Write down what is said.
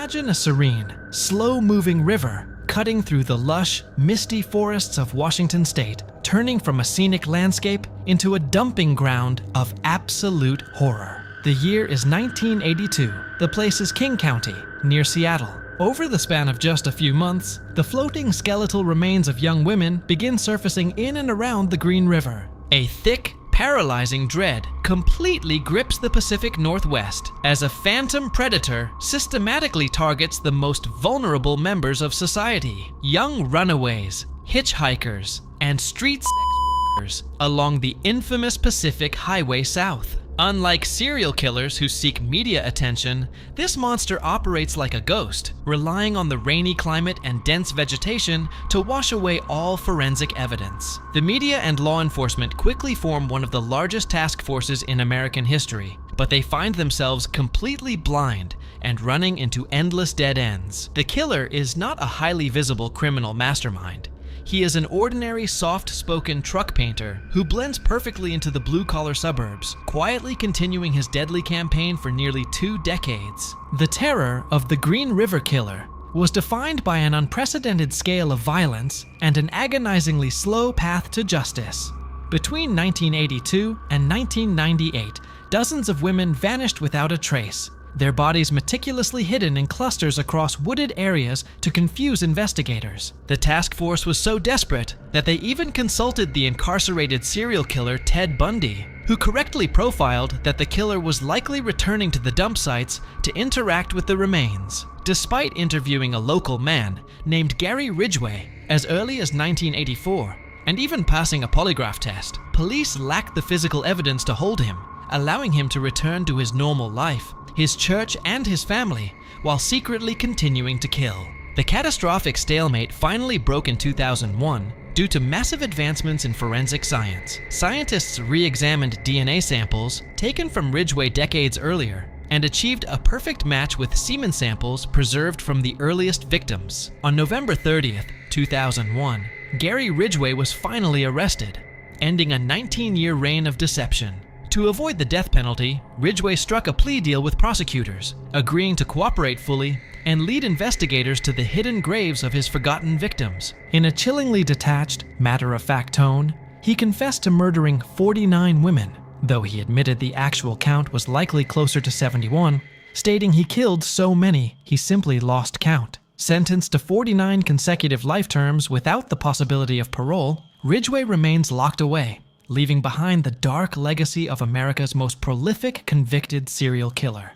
Imagine a serene, slow-moving river cutting through the lush, misty forests of Washington state, turning from a scenic landscape into a dumping ground of absolute horror. The year is 1982. The place is King County, near Seattle. Over the span of just a few months, the floating skeletal remains of young women begin surfacing in and around the Green River. A thick, paralyzing dread completely grips the Pacific Northwest as a phantom predator systematically targets the most vulnerable members of society: young runaways, hitchhikers, and street sex workers along the infamous Pacific Highway South. Unlike serial killers who seek media attention, this monster operates like a ghost, relying on the rainy climate and dense vegetation to wash away all forensic evidence. The media and law enforcement quickly form one of the largest task forces in American history, but they find themselves completely blind and running into endless dead ends. The killer is not a highly visible criminal mastermind. He is an ordinary, soft-spoken truck painter who blends perfectly into the blue-collar suburbs, quietly continuing his deadly campaign for nearly 2 decades. The terror of the Green River Killer was defined by an unprecedented scale of violence and an agonizingly slow path to justice. Between 1982 and 1998, dozens of women vanished without a trace, their bodies meticulously hidden in clusters across wooded areas to confuse investigators. The task force was so desperate that they even consulted the incarcerated serial killer Ted Bundy, who correctly profiled that the killer was likely returning to the dump sites to interact with the remains. Despite interviewing a local man named Gary Ridgway as early as 1984, and even passing a polygraph test, police lacked the physical evidence to hold him, allowing him to return to his normal life, his church, and his family, while secretly continuing to kill. The catastrophic stalemate finally broke in 2001 due to massive advancements in forensic science. Scientists re-examined DNA samples taken from Ridgway decades earlier and achieved a perfect match with semen samples preserved from the earliest victims. On November 30th, 2001, Gary Ridgway was finally arrested, ending a 19-year reign of deception. To avoid the death penalty, Ridgway struck a plea deal with prosecutors, agreeing to cooperate fully and lead investigators to the hidden graves of his forgotten victims. In a chillingly detached, matter-of-fact tone, he confessed to murdering 49 women, though he admitted the actual count was likely closer to 71, stating he killed so many he simply lost count. Sentenced to 49 consecutive life terms without the possibility of parole, Ridgway remains locked away, leaving behind the dark legacy of America's most prolific convicted serial killer.